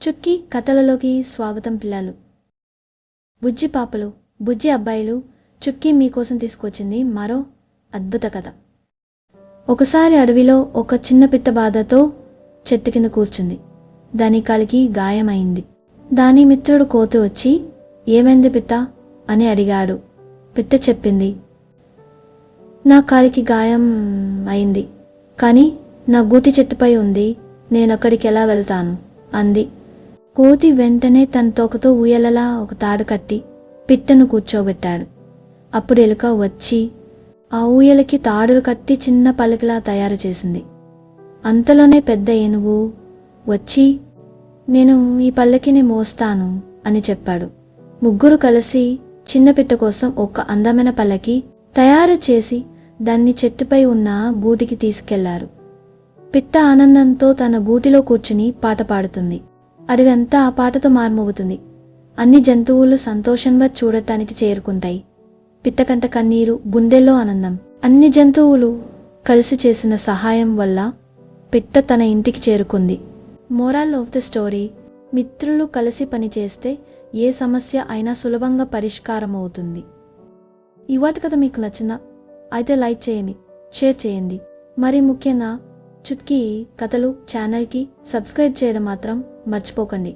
చుట్కీ కథలలోకి స్వాగతం పిల్లలు. బుజ్జి పాపలు, బుజ్జి అబ్బాయిలు, చుట్కీ మీకోసం తీసుకొచ్చింది మరో అద్భుత కథ. ఒకసారి అడవిలో ఒక చిన్న పిట్ట బాధతో చెట్టు కింద కూర్చుంది. దాని కాలికి గాయమైంది. దాని మిత్రుడు కోతి వచ్చి, ఏమైంది పిట్ట అని అడిగాడు. పిట్ట చెప్పింది, నా కాలికి గాయం అయింది, కానీ నా గూటి చెట్టుపై ఉంది, నేనక్కడికి ఎలా వెళ్తాను అంది. కోతి వెంటనే తన తోకతో ఊయలలా ఒక తాడు కట్టి పిట్టను కూర్చోబెట్టాడు. అప్పుడు ఎలుక వచ్చి ఆ ఊయలకి తాడులు కట్టి చిన్న పలకలా తయారు చేసింది. అంతలోనే పెద్ద ఏనుగు వచ్చి, నేను ఈ పల్లకిని మోస్తాను అని చెప్పాడు. ముగ్గురు కలిసి చిన్న పిట్ట కోసం ఒక అందమైన పల్లకి తయారు చేసి దాన్ని చెట్టుపై ఉన్న గూటికి తీసుకెళ్లారు. పిట్ట ఆనందంతో తన గూటిలో కూర్చుని పాట పాడుతుంది. అడవంతా ఆ పాటతో మార్మోగుతుంది. అన్ని జంతువులు సంతోషంగా చూడటానికి చేరుకుంటాయి. పిట్టకంట కన్నీరు, గుండెల్లో ఆనందం. అన్ని జంతువులు కలిసి చేసిన సహాయం వల్ల పిట్ట తన ఇంటికి చేరుకుంది. మోరల్ ఆఫ్ ద స్టోరీ: మిత్రులు కలిసి పనిచేస్తే ఏ సమస్య అయినా సులభంగా పరిష్కారం అవుతుంది. ఇవాటి కథ మీకు నచ్చిందా? అయితే లైక్ చేయండి, షేర్ చేయండి. మరి ముఖ్యంగా చుట్కీ కథలు ఛానల్కి సబ్స్క్రైబ్ చేయడం మాత్రం మర్చిపోకండి.